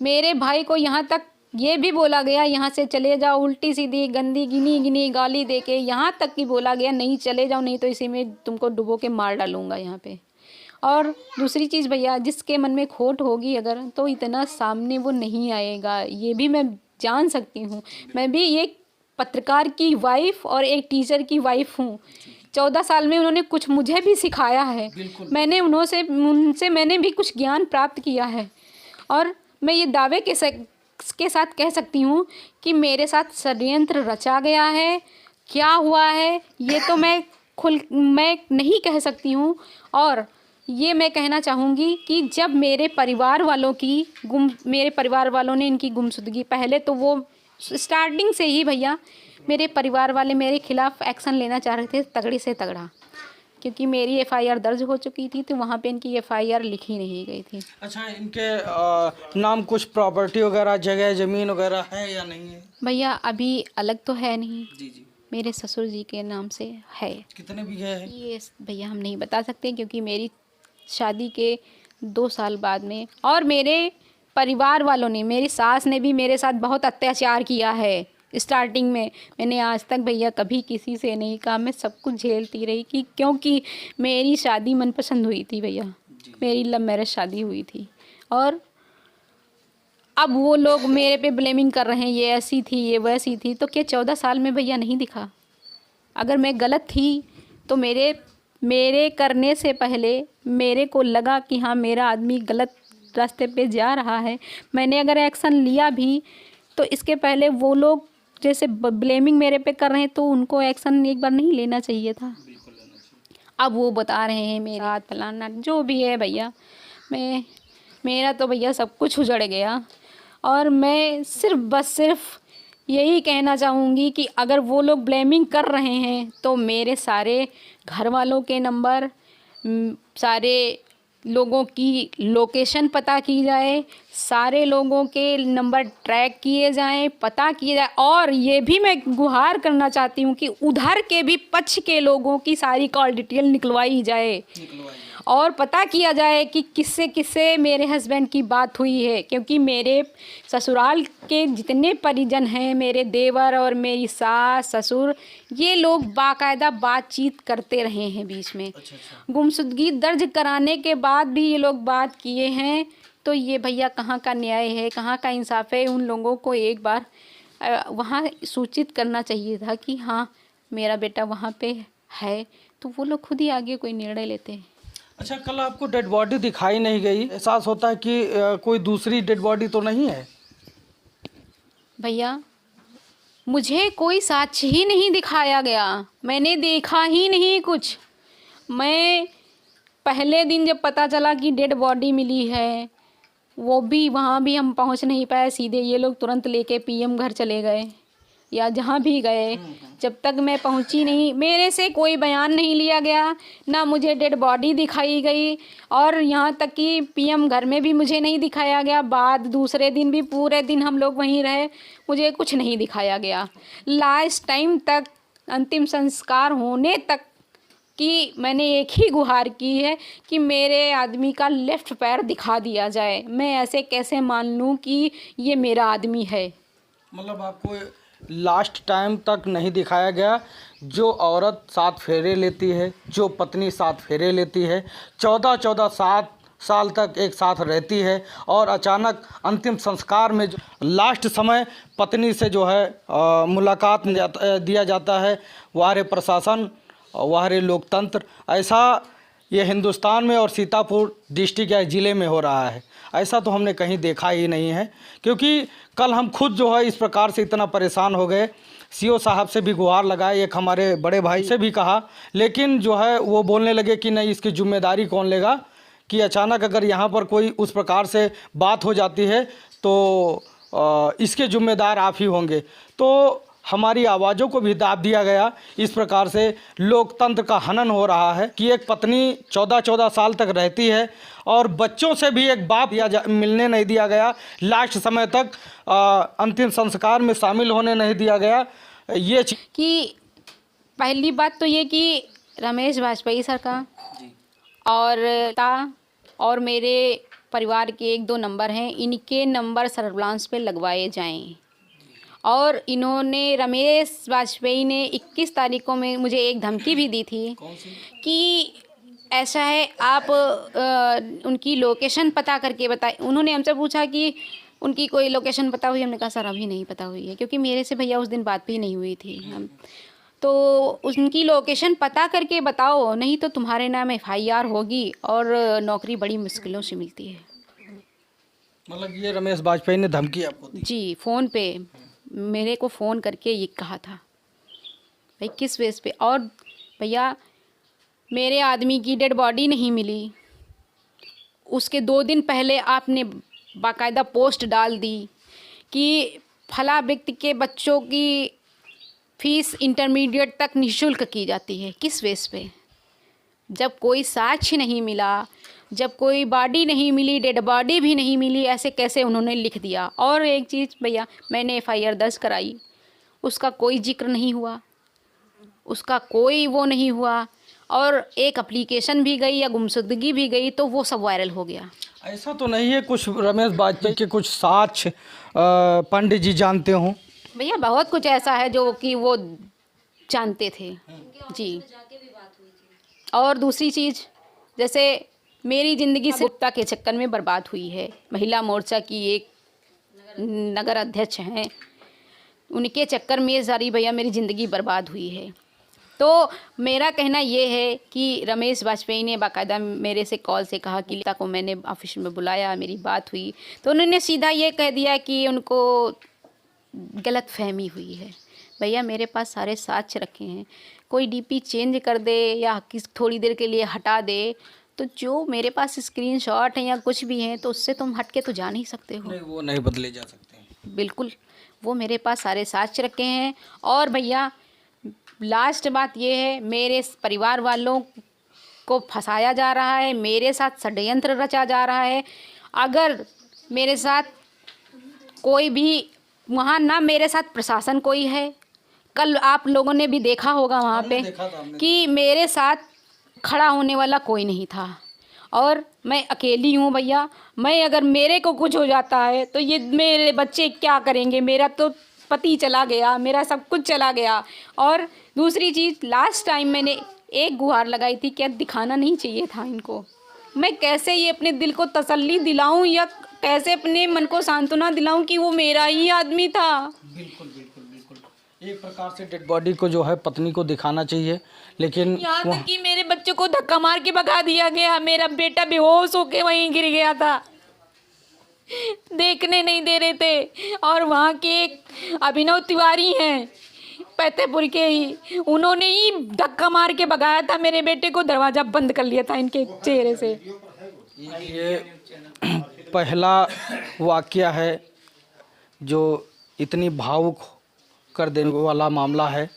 मेरे भाई को यहाँ तक ये भी बोला गया यहाँ से चले जाओ, उल्टी सीधी गंदी गिनी गिनी गाली दे के यहाँ तक कि बोला गया नहीं चले जाओ, नहीं तो इसी में तुमको डुबो के मार डालूंगा यहाँ पे। और दूसरी चीज़ भैया, जिसके मन में खोट होगी अगर, तो इतना सामने वो नहीं आएगा, ये भी मैं जान सकती हूँ। मैं भी एक पत्रकार की वाइफ और एक टीचर की वाइफ हूँ। 14 साल में उन्होंने कुछ मुझे भी सिखाया है, मैंने उनसे मैंने भी कुछ ज्ञान प्राप्त किया है। और मैं ये दावे के साथ कह सकती हूँ कि मेरे साथ षड्यंत्र रचा गया है। क्या हुआ है ये तो मैं नहीं कह सकती हूँ। और ये मैं कहना चाहूँगी कि जब मेरे परिवार वालों ने इनकी गुमशुदगी, पहले तो वो स्टार्टिंग से ही भैया मेरे परिवार वाले मेरे खिलाफ़ एक्शन लेना चाह रहे थे, तगड़ी से तगड़ा, क्योंकि मेरी एफआईआर दर्ज हो चुकी थी, तो वहाँ पे इनकी एफआईआर लिखी नहीं गई थी। अच्छा, इनके नाम कुछ प्रॉपर्टी वगैरह, जगह ज़मीन वगैरह है या नहीं है? भैया अभी अलग तो है नहीं, जी। मेरे ससुर जी के नाम से है। कितने बीघे है? ये भैया हम नहीं बता सकते, क्योंकि मेरी शादी के 2 साल बाद में, और मेरे परिवार वालों ने, मेरी सास ने भी मेरे साथ बहुत अत्याचार किया है। स्टार्टिंग में मैंने आज तक भैया कभी किसी से नहीं कहा, मैं सब कुछ झेलती रही कि क्योंकि मेरी शादी मनपसंद हुई थी भैया, मेरी लव मैरिज शादी हुई थी। और अब वो लोग मेरे पे ब्लेमिंग कर रहे हैं, ये ऐसी थी, ये वैसी थी। तो क्या 14 साल में भैया नहीं दिखा? अगर मैं गलत थी तो मेरे करने से पहले मेरे को लगा कि हाँ मेरा आदमी गलत रास्ते पे जा रहा है, मैंने अगर एक्शन लिया भी, तो इसके पहले वो लोग जैसे ब्लेमिंग मेरे पे कर रहे हैं, तो उनको एक्शन एक बार नहीं लेना चाहिए था। अब वो बता रहे हैं मेरा हाथ फलाना जो भी है भैया, मेरा तो भैया सब कुछ उजड़ गया। और मैं सिर्फ यही कहना चाहूँगी कि अगर वो लोग ब्लेमिंग कर रहे हैं तो मेरे सारे घर वालों के नंबर, सारे लोगों की लोकेशन पता की जाए, सारे लोगों के नंबर ट्रैक किए जाएं, पता किए जाए। और ये भी मैं गुहार करना चाहती हूँ कि उधर के भी पक्ष के लोगों की सारी कॉल डिटेल निकलवाई जाए और पता किया जाए कि किससे किससे मेरे हस्बैंड की बात हुई है। क्योंकि मेरे ससुराल के जितने परिजन हैं, मेरे देवर और मेरी सास ससुर, ये लोग बाकायदा बातचीत करते रहे हैं बीच में। गुमशुदगी दर्ज कराने के बाद भी ये लोग बात किए हैं। तो ये भैया कहाँ का न्याय है, कहाँ का इंसाफ है? उन लोगों को एक बार वहाँ सूचित करना चाहिए था कि हाँ मेरा बेटा वहाँ पे है, तो वो लोग खुद ही आगे कोई निर्णय लेते हैं। अच्छा, कल आपको डेड बॉडी दिखाई नहीं गई, एहसास होता है कि कोई दूसरी डेड बॉडी तो नहीं है? भैया मुझे कोई साक्ष्य ही नहीं दिखाया गया, मैंने देखा ही नहीं कुछ। मैं पहले दिन जब पता चला कि डेड बॉडी मिली है, वो भी वहाँ भी हम पहुँच नहीं पाए, सीधे ये लोग तुरंत लेके पीएम घर चले गए या जहाँ भी गए। जब तक मैं पहुँची नहीं, मेरे से कोई बयान नहीं लिया गया, ना मुझे डेड बॉडी दिखाई गई, और यहाँ तक कि पीएम घर में भी मुझे नहीं दिखाया गया। बाद दूसरे दिन भी पूरे दिन हम लोग वहीं रहे, मुझे कुछ नहीं दिखाया गया। लास्ट टाइम तक, अंतिम संस्कार होने तक कि मैंने एक ही गुहार की है कि मेरे आदमी का लेफ़्ट पैर दिखा दिया जाए। मैं ऐसे कैसे मान लूँ कि ये मेरा आदमी है? मतलब आपको लास्ट टाइम तक नहीं दिखाया गया। जो औरत 7 फेरे लेती है, जो पत्नी 7 फेरे लेती है, 14 साल तक एक साथ रहती है, और अचानक अंतिम संस्कार में जो लास्ट समय पत्नी से जो है मुलाकात दिया जाता है, वारे प्रशासन, वारे लोकतंत्र, ऐसा ये हिंदुस्तान में और सीतापुर डिस्ट्रिक्ट या ज़िले में हो रहा है। ऐसा तो हमने कहीं देखा ही नहीं है। क्योंकि कल हम खुद जो है इस प्रकार से इतना परेशान हो गए, सीओ साहब से भी गुहार लगाए, एक हमारे बड़े भाई से भी कहा, लेकिन जो है वो बोलने लगे कि नहीं, इसकी जिम्मेदारी कौन लेगा, कि अचानक अगर यहाँ पर कोई उस प्रकार से बात हो जाती है तो इसके जिम्मेदार आप ही होंगे। तो हमारी आवाज़ों को भी दाब दिया गया। इस प्रकार से लोकतंत्र का हनन हो रहा है कि एक पत्नी 14 साल तक रहती है और बच्चों से भी एक बाप मिलने नहीं दिया गया, लास्ट समय तक अंतिम संस्कार में शामिल होने नहीं दिया गया। ये कि पहली बात तो ये कि रमेश वाजपेयी सर का और मेरे परिवार के 1-2 नंबर हैं, इनके नंबर सर्विलांस पे लगवाए जाएं। और इन्होंने रमेश वाजपेयी ने 21 तारीख को में मुझे एक धमकी भी दी थी कि ऐसा है आप उनकी लोकेशन पता करके बताएं। उन्होंने हमसे पूछा कि उनकी कोई लोकेशन पता हुई, हमने कहा सर अभी नहीं पता हुई है, क्योंकि मेरे से भैया उस दिन बात भी नहीं हुई थी। हम तो उनकी लोकेशन पता करके बताओ, नहीं तो तुम्हारे नाम FIR होगी और नौकरी बड़ी मुश्किलों से मिलती है। मतलब ये रमेश वाजपेयी ने धमकी आपको दी? जी, फ़ोन पे मेरे को फ़ोन करके ये कहा था। भाई किस बेस पे? और भैया मेरे आदमी की डेड बॉडी नहीं मिली, उसके 2 दिन पहले आपने बाकायदा पोस्ट डाल दी कि फला व्यक्ति के बच्चों की फ़ीस इंटरमीडिएट तक निःशुल्क की जाती है। किस बेस पे? जब कोई साक्ष्य नहीं मिला, जब कोई बॉडी नहीं मिली, डेड बॉडी भी नहीं मिली, ऐसे कैसे उन्होंने लिख दिया? और एक चीज़ भैया, मैंने FIR दर्ज कराई, उसका कोई जिक्र नहीं हुआ, उसका कोई वो नहीं हुआ, और एक एप्लीकेशन भी गई या गुमशुदगी भी गई तो वो सब वायरल हो गया। ऐसा तो नहीं है कुछ रमेश वाजपेयी के कुछ साक्ष्य पंडित जी जानते हों? भैया बहुत कुछ ऐसा है जो कि वो जानते थे जी। और दूसरी चीज़, जैसे मेरी ज़िंदगी गुप्ता के चक्कर में बर्बाद हुई है। महिला मोर्चा की एक नगर अध्यक्ष हैं, उनके चक्कर में सारी भैया मेरी ज़िंदगी बर्बाद हुई है। तो मेरा कहना ये है कि रमेश वाजपेयी ने बाकायदा मेरे से कॉल से कहा कि लता को मैंने ऑफिस में बुलाया, मेरी बात हुई, तो उन्होंने सीधा ये कह दिया कि उनको गलत फहमी हुई है। भैया मेरे पास सारे साक्ष्य रखे हैं, कोई DP चेंज कर दे या किस थोड़ी देर के लिए हटा दे, तो जो मेरे पास स्क्रीनशॉट हैं या कुछ भी हैं तो उससे तुम हट के तो जा नहीं सकते हो। नहीं, वो नहीं बदले जा सकते। बिल्कुल, वो मेरे पास सारे साक्ष्य रखे हैं। और भैया लास्ट बात ये है, मेरे परिवार वालों को फंसाया जा रहा है, मेरे साथ षड्यंत्र रचा जा रहा है। अगर मेरे साथ कोई भी वहाँ ना, मेरे साथ प्रशासन कोई है, कल आप लोगों ने भी देखा होगा वहाँ पे कि मेरे साथ खड़ा होने वाला कोई नहीं था, और मैं अकेली हूँ भैया। मैं अगर मेरे को कुछ हो जाता है तो ये मेरे बच्चे क्या करेंगे? मेरा तो पति चला गया, मेरा सब कुछ चला गया। और दूसरी चीज़, लास्ट टाइम मैंने एक गुहार लगाई थी, क्या दिखाना नहीं चाहिए था इनको? मैं कैसे ये अपने दिल को तसल्ली दिलाऊं या कैसे अपने मन को सांत्वना दिलाऊं कि वो मेरा ही आदमी था? बिल्कुल बिल्कुल बिल्कुल, एक प्रकार से डेड बॉडी को जो है पत्नी को दिखाना चाहिए, लेकिन यहाँ तक कि मेरे बच्चों को धक्का मार के भगा दिया गया। मेरा बेटा बेहोश होके वहीं गिर गया था, देखने नहीं दे रहे थे। और वहाँ के एक अभिनव तिवारी हैं पैतेपुर के ही, उन्होंने ही धक्का मार के भगाया था मेरे बेटे को, दरवाज़ा बंद कर लिया था इनके चेहरे से। ये पहला वाकया है जो इतनी भावुक कर देने वाला मामला है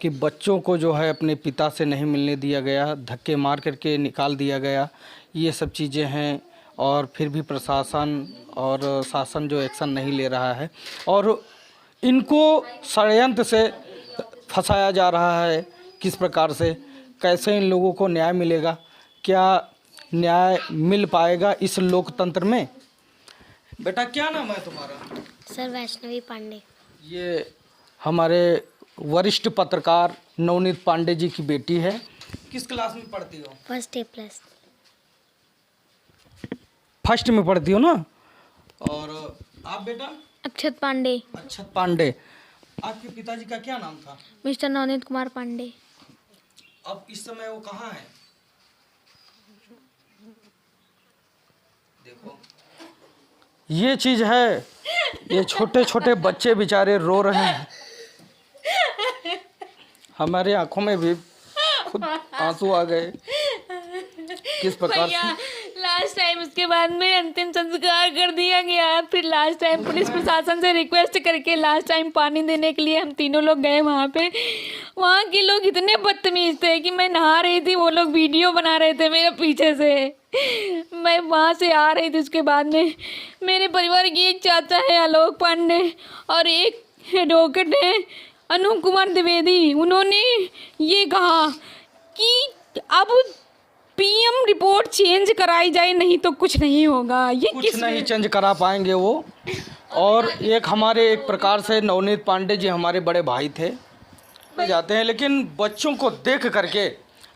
कि बच्चों को जो है अपने पिता से नहीं मिलने दिया गया, धक्के मार करके निकाल दिया गया। ये सब चीज़ें हैं, और फिर भी प्रशासन और शासन जो एक्शन नहीं ले रहा है, और इनको षड्यंत्र से फंसाया जा रहा है। किस प्रकार से, कैसे इन लोगों को न्याय मिलेगा? क्या न्याय मिल पाएगा इस लोकतंत्र में? बेटा क्या नाम है तुम्हारा? सर वैष्णवी पांडे। ये हमारे वरिष्ठ पत्रकार नवनीत पांडे जी की बेटी है। किस क्लास में पढ़ती हो? First A+। फर्स्ट में पढ़ती हो ना? और आप बेटा? अक्षत पांडे। अक्षत पांडे। आपके पिताजी का क्या नाम था? मिस्टर नवनीत कुमार पांडे। अब इस समय वो कहाँ है? देखो, ये चीज है, ये छोटे छोटे बच्चे बेचारे रो रहे हैं। हमारे आंखों में भी खुद आंसू आ गए। किस प्रकार से लास्ट टाइम उसके बाद में अंतिम संस्कार कर दिया गया। फिर लास्ट टाइम पुलिस प्रशासन से रिक्वेस्ट करके लास्ट टाइम पानी देने के लिए हम तीनों लोग गए वहाँ पे। वहाँ के लोग इतने बदतमीज थे कि मैं नहा रही थी, वो लोग वीडियो बना रहे थे मेरे पीछे से। मैं वहाँ से आ रही थी, उसके बाद में मेरे परिवार की एक चाचा है आलोक पांडे और एक एडवोकेट है अनूप कुमार द्विवेदी। उन्होंने ये कहा कि अब पीएम रिपोर्ट चेंज कराई जाए, नहीं तो कुछ नहीं होगा। ये कुछ किस नहीं चेंज करा पाएंगे वो। और एक प्रकार से नवनीत पांडे जी हमारे बड़े भाई थे, जाते हैं, लेकिन बच्चों को देख करके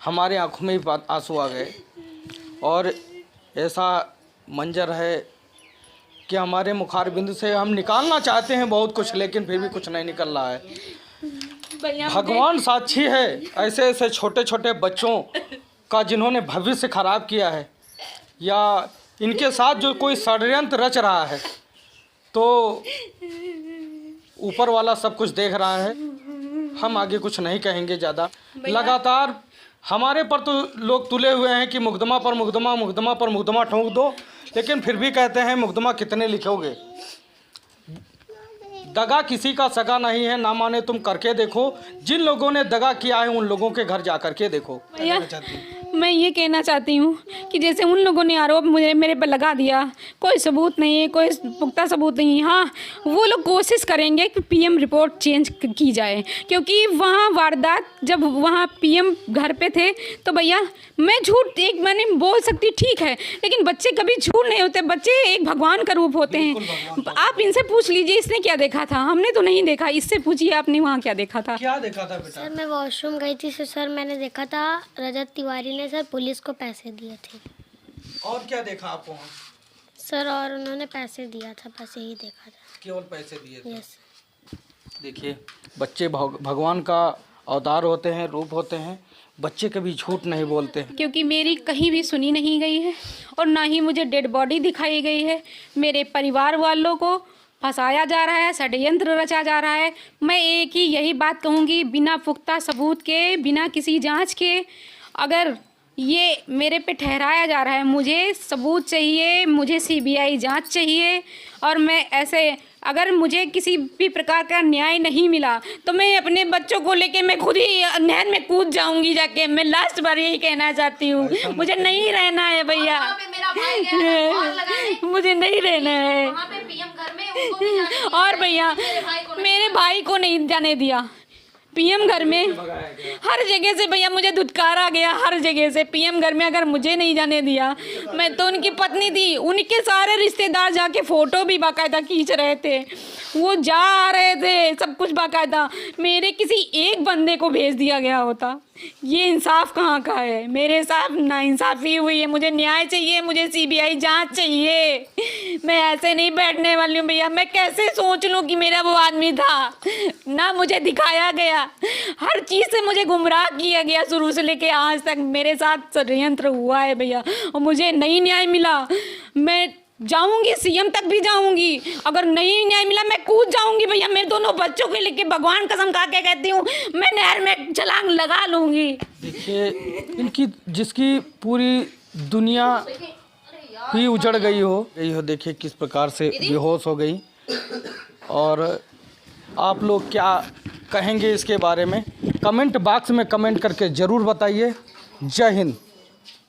हमारे आंखों में भी आंसू आ गए। और ऐसा मंजर है कि हमारे मुखार बिंदु से हम निकालना चाहते हैं बहुत कुछ, लेकिन फिर भी कुछ नहीं निकल रहा है। भैया भगवान साक्षी है, ऐसे ऐसे छोटे छोटे बच्चों का जिन्होंने भविष्य खराब किया है, या इनके साथ जो कोई षड्यंत्र रच रहा है, तो ऊपर वाला सब कुछ देख रहा है। हम आगे कुछ नहीं कहेंगे ज़्यादा। लगातार हमारे पर तो लोग तुले हुए हैं कि मुकदमा पर मुकदमा, मुकदमा पर मुकदमा ठोक दो, लेकिन फिर भी कहते हैं मुकदमा कितने लिखोगे। दगा किसी का सगा नहीं है, ना माने तुम करके देखो। जिन लोगों ने दगा किया है उन लोगों के घर जा कर के देखो। भैया मैं ये कहना चाहती हूँ कि जैसे उन लोगों ने आरोप मेरे पर लगा दिया, कोई सबूत नहीं है, कोई पुख्ता सबूत नहीं है। हाँ, वो लोग कोशिश करेंगे कि पीएम रिपोर्ट चेंज की जाए, क्योंकि वहाँ वारदात जब वहाँ पीएम घर पे थे तो भैया मैं झूठ एक मैंने बोल सकती, ठीक है, लेकिन बच्चे कभी झूठ नहीं होते, बच्चे एक भगवान का रूप होते हैं। आप इनसे पूछ लीजिए इसने क्या देखा था, हमने तो नहीं देखा। इससे पूछिए आपने वहाँ क्या देखा था। क्या देखा था बेटा? सर मैं वॉशरूम गई थी, सर मैंने देखा था रजत तिवारी ने सर पुलिस को पैसे दिए थे। और क्या देखा आप वहाँ? सर और उन्होंने पैसे दिया था, बस यही देखा था। केवल पैसे दिए थे? यस। देखिए, बच्चे भगवान का अवतार होते हैं, रूप होते हैं। बच्चे कभी झूठ नहीं बोलते हैं। क्योंकि मेरी कहीं भी सुनी नहीं गई है और ना ही मुझे डेड बॉडी दिखाई गई है। मेरे परिवार वालों को फंसाया जा रहा है, षड्यंत्र रचा जा रहा है। मैं एक ही यही बात कहूँगी, बिना पुख्ता सबूत के, बिना किसी जांच के अगर ये मेरे पे ठहराया जा रहा है, मुझे सबूत चाहिए, मुझे सीबीआई जांच चाहिए। और मैं ऐसे अगर मुझे किसी भी प्रकार का न्याय नहीं मिला तो मैं अपने बच्चों को लेके मैं खुद ही नहर में कूद जाऊंगी जाके। मैं लास्ट बार यही कहना चाहती हूँ, मुझे नहीं रहना है भैया, मुझे नहीं रहना है। और भैया मेरे भाई को नहीं जाने दिया पीएम घर में, हर जगह से भैया मुझे धुतकारा गया, हर जगह से। पीएम घर में अगर मुझे नहीं जाने दिया, मैं तो उनकी पत्नी थी, उनके सारे रिश्तेदार जाके फ़ोटो भी बाकायदा खींच रहे थे, वो जा रहे थे, सब कुछ बाकायदा। मेरे किसी एक बंदे को भेज दिया गया होता। ये इंसाफ कहाँ का है? मेरे साथ नाइंसाफ़ी हुई है, मुझे न्याय चाहिए, मुझे सीबीआई जांच चाहिए। मैं ऐसे नहीं बैठने वाली हूँ भैया। मैं कैसे सोच लूँ कि मेरा वो आदमी था? ना मुझे दिखाया गया, हर चीज़ से मुझे गुमराह किया गया शुरू से लेके आज तक। मेरे साथ षड्यंत्र हुआ है भैया और मुझे नहीं न्याय मिला। मैं जाऊंगी, सीएम तक भी जाऊंगी, अगर नहीं न्याय मिला मैं कूद जाऊंगी भैया। मेरे दोनों बच्चों के लेके भगवान कसम खा के कहती हूँ, मैं नहर में छलांग लगा लूंगी। देखिए, इनकी जिसकी पूरी दुनिया ही उजड़ गई हो, देखिए किस प्रकार से बेहोश हो गई। और आप लोग क्या कहेंगे इसके बारे में? कमेंट बॉक्स में कमेंट करके ज़रूर बताइए। जय हिंद।